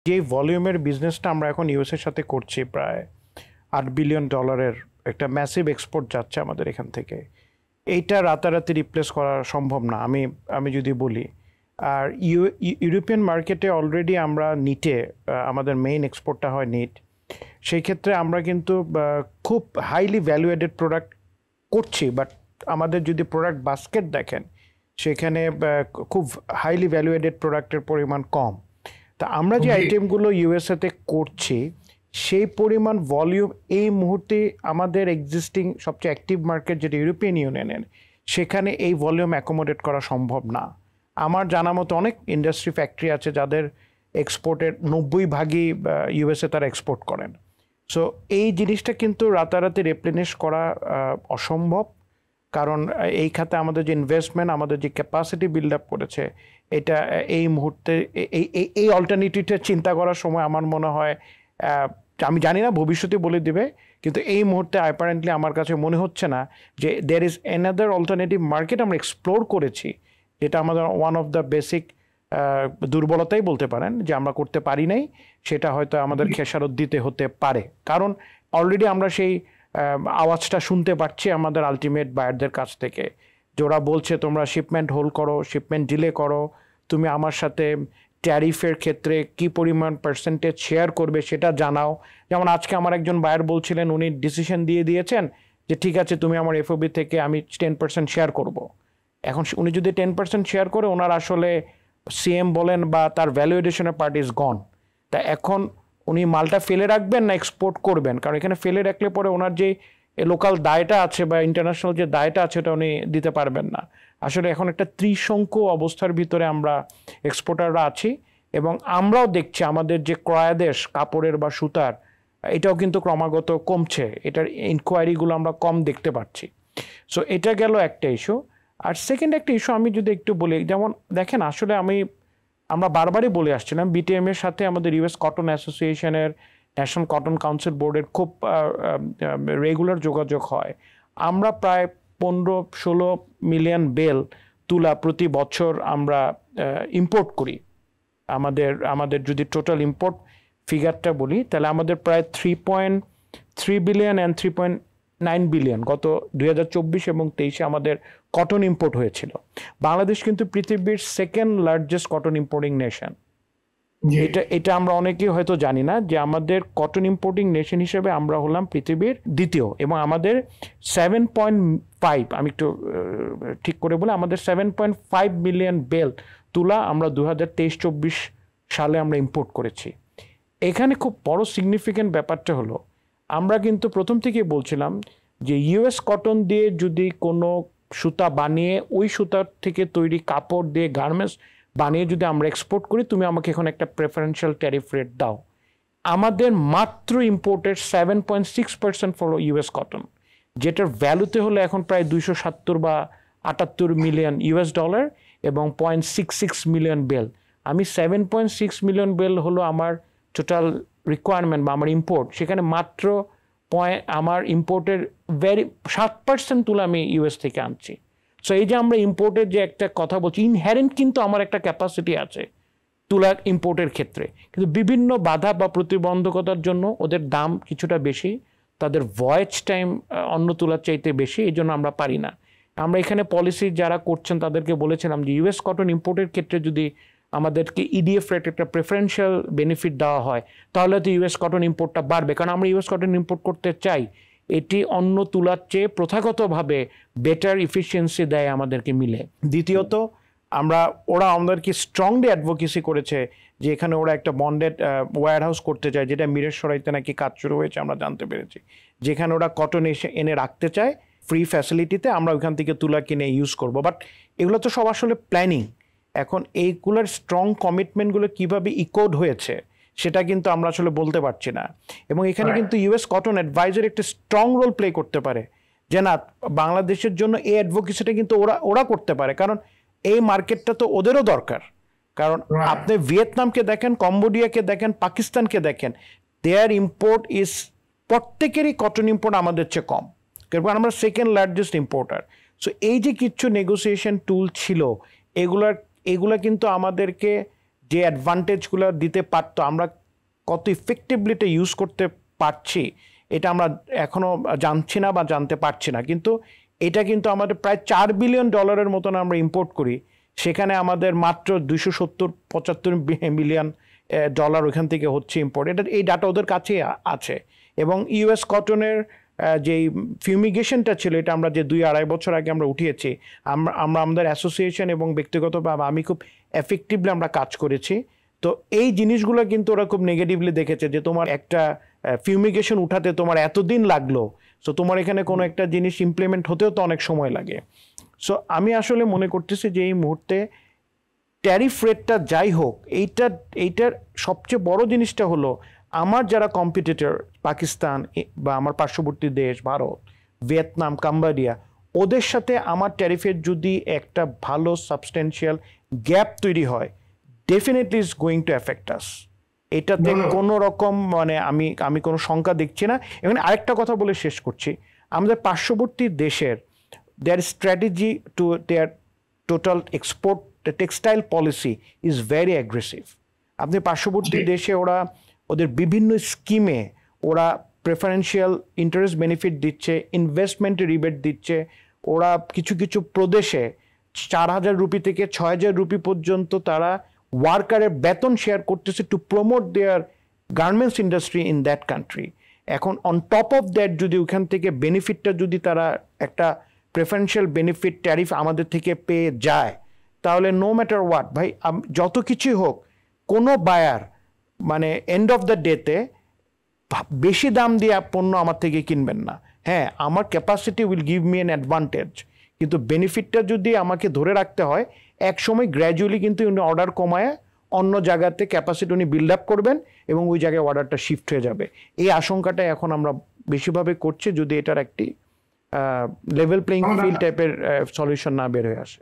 যে ভলিউমের বিজনেসটা আমরা এখন ইউএস এর সাথে করছি, প্রায় $8 বিলিয়ন একটা ম্যাসিভ এক্সপোর্ট যাচ্ছে আমাদের এখান থেকে। এইটা রাতারাতি রিপ্লেস করা সম্ভব না আমি যদি বলি। আর ইউরোপিয়ান মার্কেটে অলরেডি আমরা নিটে, আমাদের মেইন এক্সপোর্টটা হয় নিট। সেই ক্ষেত্রে আমরা কিন্তু খুব হাইলি ভ্যালুয়েডেড প্রোডাক্ট করছি, বাট আমাদের যদি প্রোডাক্ট বাস্কেট দেখেন সেখানে খুব হাইলি ভ্যালুয়েডেড প্রোডাক্টের পরিমাণ কম। তা আমরা যে আইটেমগুলো ইউএসএতে করছি সেই পরিমাণ ভলিউম এই মুহূর্তে আমাদের এক্সিস্টিং সবচেয়ে অ্যাক্টিভ মার্কেট যেটা ইউরোপিয়ান ইউনিয়নের, সেখানে এই ভলিউম অ্যাকোমোডেট করা সম্ভব না। আমার জানা মতো অনেক ইন্ডাস্ট্রি ফ্যাক্টরি আছে যাদের এক্সপোর্টের 90% ইউএসএ তারা এক্সপোর্ট করেন। সো এই জিনিসটা কিন্তু রাতারাতি রিপ্লেনিশ করা অসম্ভব, কারণ এই খাতে আমাদের যে ইনভেস্টমেন্ট, আমাদের যে ক্যাপাসিটি বিল্ড আপ করেছে, এটা এই মুহূর্তে এই অল্টারনেটিভটা চিন্তা করার সময় আমার মনে হয়, আমি জানি না ভবিষ্যতে বলে দিবে, কিন্তু এই মুহূর্তে অ্যাপারেন্টলি আমার কাছে মনে হচ্ছে না যে there is another alternative market আমরা এক্সপ্লোর করেছি, যেটা আমাদের ওয়ান অফ দ্য বেসিক দুর্বলতাই বলতে পারেন যে আমরা করতে পারি নাই। সেটা হয়তো আমাদের খেসারত দিতে হতে পারে, কারণ অলরেডি আমরা সেই আওয়াজটা শুনতে পাচ্ছি আমাদের আলটিমেট বায়ারদের কাছ থেকে, যে ওরা বলছে তোমরা শিপমেন্ট হোল্ড করো, শিপমেন্ট ডিলে করো, তুমি আমার সাথে ট্যারিফের ক্ষেত্রে কি পরিমাণ পার্সেন্টেজ শেয়ার করবে সেটা জানাও। যেমন আজকে আমার একজন বায়ার বলছিলেন উনি ডিসিশন দিয়ে দিয়েছেন যে ঠিক আছে তুমি আমার এফওবি থেকে আমি 10% শেয়ার করব। এখন উনি যদি 10% শেয়ার করে, ওনার আসলে সিএম বলেন বা তার ভ্যালুয়েশনের পার্ট ইজ গন। তা এখন উনি মালটা ফেলে রাখবেন না এক্সপোর্ট করবেন, কারণ এখানে ফেলে রাখলে পরে ওনার যে লোকাল দায়টা আছে বা ইন্টারন্যাশনাল যে দায়টা আছে ওটা উনি দিতে পারবেন না। আসলে এখন একটা ত্রিশঙ্কু অবস্থার ভিতরে আমরা এক্সপোর্টাররা আছি, এবং আমরাও দেখছি আমাদের যে ক্রয়াদেশ কাপড়ের বা সুতার, এটাও কিন্তু ক্রমাগত কমছে, এটার ইনকোয়ারিগুলো আমরা কম দেখতে পাচ্ছি। সো এটা গেল একটা ইস্যু। আর সেকেন্ড একটা ইস্যু আমি যদি একটু বলি, যেমন দেখেন আসলে আমরা বারবারই বলে আসছিলাম বিটিএম এর সাথে আমাদের ইউএস কটন অ্যাসোসিয়েশনের, ন্যাশনাল কটন কাউন্সিল বোর্ডের খুব রেগুলার যোগাযোগ হয়। আমরা প্রায় 15-16 মিলিয়ন বেল তুলা প্রতি বছর আমরা ইম্পোর্ট করি। আমাদের যদি টোটাল ইম্পোর্ট ফিগারটা বলি, তাহলে আমাদের প্রায় 3.3 বিলিয়ন অ্যান্ড 3.9 বিলিয়ন গত 2024 এবং 23 আমাদের কটন ইম্পোর্ট হয়েছিল। বাংলাদেশ কিন্তু পৃথিবীর second largest cotton importing nation. এটা আমরা অনেকেই হয়তো জানি না যে আমাদের কটন ইম্পোর্টিং নেশন হিসেবে আমরা হলাম পৃথিবীর দ্বিতীয়, এবং আমাদের 7.5, আমি একটু ঠিক করে বলি, আমাদের 7.5 মিলিয়ন বেল তুলা আমরা 2023-24 সালে আমরা ইম্পোর্ট করেছি। এখানে খুব বড় সিগনিফিক্যান্ট ব্যাপারটা হলো, আমরা কিন্তু প্রথম থেকেই বলছিলাম যে ইউএস কটন দিয়ে যদি কোনো সুতা বানিয়ে ওই সুতার থেকে তৈরি কাপড় দিয়ে গার্মেন্টস বানিয়ে যদি আমরা এক্সপোর্ট করি, তুমি আমাকে এখন একটা প্রেফারেন্সিয়াল ট্যারিফ রেট দাও। আমাদের মাত্র ইম্পোর্টের 7.6% ফর ইউএস কটন, যেটার ভ্যালুতে হলো এখন প্রায় 270 বা 78 মিলিয়ন US ডলার এবং 0.66 মিলিয়ন বেল। আমি 7.6 মিলিয়ন বেল হলো আমার টোটাল রিকোয়ারমেন্ট বা আমার ইম্পোর্ট, সেখানে মাত্র আমার ইম্পোর্টের 7% তুলা আমি ইউএস থেকে আনছি। সো এই যে আমরা ইম্পোর্টের যে একটা কথা বলছি, ইনহেরেন্ট কিন্তু আমার একটা ক্যাপাসিটি আছে তুলা ইম্পোর্টের ক্ষেত্রে, কিন্তু বিভিন্ন বাধা বা প্রতিবন্ধকতার জন্য ওদের দাম কিছুটা বেশি, তাদের ভয়েজ টাইম অন্য তুলার চাইতে বেশি, এই জন্য আমরা পারি না। আমরা এখানে পলিসি যারা করছেন তাদেরকে বলেছিলাম যে ইউএস কটন ইম্পোর্টের ক্ষেত্রে যদি আমাদেরকে ইডিএফ রেট একটা প্রেফারেন্সিয়াল বেনিফিট দেওয়া হয়, তাহলে তো ইউএস কটন ইম্পোর্টটা বাড়বে, কারণ আমরা ইউএস কটন ইম্পোর্ট করতে চাই। এটি অন্য তুলার চেয়ে প্রথাগতভাবে বেটার ইফিসিয়েন্সি দেয় আমাদেরকে মিলে। দ্বিতীয়ত, ওরা আমাদেরকে স্ট্রংলি অ্যাডভোকেসি করেছে যে এখানে ওরা একটা বন্ডেড ওয়্যার হাউস করতে চায়, যেটা মিরসরাইতে নাকি কাজ শুরু হয়েছে আমরা জানতে পেরেছি, যেখানে ওরা কটন এনে রাখতে চায় ফ্রি ফ্যাসিলিটিতে, আমরা ওইখান থেকে তুলা কিনে ইউজ করব। বাট এগুলো তো সব আসলে প্ল্যানিং। এখন এইগুলোর স্ট্রং কমিটমেন্টগুলো কিভাবে ইকোড হয়েছে সেটা কিন্তু আমরা আসলে বলতে পারছি না। এবং এখানে কিন্তু ইউএস কটন অ্যাডভাইজার একটা স্ট্রং রোল প্লে করতে পারে, যে না বাংলাদেশের জন্য এই অ্যাডভোকেসিটা কিন্তু ওরা করতে পারে, কারণ এই মার্কেটটা তো ওদেরও দরকার। কারণ আপনি ভিয়েতনামকে দেখেন, কম্বোডিয়াকে দেখেন, পাকিস্তানকে দেখেন, দেয়ার ইম্পোর্ট ইজ, প্রত্যেকেরই কটন ইম্পোর্ট আমাদের চেয়ে কম, কারণ আমরা সেকেন্ড লার্জেস্ট ইম্পোর্টার। সো এই যে কিছু নেগোসিয়েশন টুল ছিল, এগুলা কিন্তু আমাদেরকে যে অ্যাডভান্টেজগুলো দিতে পারতো, আমরা কত ইফেক্টিভলি এটা ইউজ করতে পারছি এটা আমরা এখনো জানছি না বা জানতে পারছি না। কিন্তু এটা কিন্তু আমাদের প্রায় $4 বিলিয়ন মতন আমরা ইম্পোর্ট করি, সেখানে আমাদের মাত্র 270-75 মিলিয়ন ডলার ওইখান থেকে হচ্ছে ইম্পোর্ট। এই ডাটা ওদের কাছে আছে। এবং ইউএস কটনের যেই ফিউমিগেশনটা ছিল, এটা আমরা যে 2-2.5 বছর আগে আমরা উঠিয়েছি, আমরা আমাদের অ্যাসোসিয়েশন এবং ব্যক্তিগতভাবে আমি খুব এফেক্টিভলি আমরা কাজ করেছি। তো এই জিনিসগুলো কিন্তু ওরা খুব নেগেটিভলি দেখেছে যে তোমার একটা ফিউমিগেশন উঠাতে তোমার এতদিন লাগলো, সো তোমার এখানে কোনো একটা জিনিস ইমপ্লিমেন্ট হতেও তো অনেক সময় লাগে। সো আমি আসলে মনে করতেছি যে এই মুহূর্তে ট্যারিফ রেটটা যাই হোক, এইটার সবচেয়ে বড় জিনিসটা হলো আমার যারা কম্পিটিটর পাকিস্তান বা আমার পার্শ্ববর্তী দেশ ভারত, ভিয়েতনাম, কাম্বোডিয়া, ওদের সাথে আমার ট্যারিফের যদি একটা ভালো সাবস্টেন্সিয়াল গ্যাপ তৈরি হয়, definitely is going to affect us. এটাতে কোনো রকম মানে আমি কোনো শঙ্কা দেখছি না। এবং আরেকটা কথা বলে শেষ করছি, আমাদের পার্শ্ববর্তী দেশের their strategy to their total export textile policy is very aggressive. আপনি পার্শ্ববর্তী দেশে ওদের বিভিন্ন স্কিমে ওরা প্রেফারেন্সিয়াল ইন্টারেস্ট বেনিফিট দিচ্ছে, ইনভেস্টমেন্ট রিবেট দিচ্ছে। ওরা কিছু কিছু প্রদেশে 4,000 রুপি থেকে 6,000 রুপি পর্যন্ত তারা ওয়ার্কারের বেতন শেয়ার করতেছে to promote there garments industry in that country. এখন অন টপ অফ দ্যাট যদি ওখান থেকে বেনিফিটটা যদি তারা একটা প্রেফারেন্সিয়াল বেনিফিট ট্যারিফ আমাদের থেকে পেয়ে যায়, তাহলে নো ম্যাটার হোয়াট ভাই, যত কিছুই হোক, কোনো বায়ার মানে এন্ড অফ দ্য ডেতে বেশি দাম দিয়ে পণ্য আমার থেকে কিনবেন না। হ্যাঁ, আমার capacity will give me an advantage, কিন্তু বেনিফিটটা যদি আমাকে ধরে রাখতে হয়, এক সময় গ্র্যাজুয়ালি কিন্তু উনি অর্ডার কমায় অন্য জায়গাতে ক্যাপাসিটি উনি বিল্ড আপ করবেন এবং ওই জায়গায় অর্ডারটা শিফট হয়ে যাবে। এই আশঙ্কাটা এখন আমরা বেশিভাবে করছি যদি এটার একটি লেভেল প্লেইং ফিল্ড টাইপের সলিউশন না বের হয়ে আসে।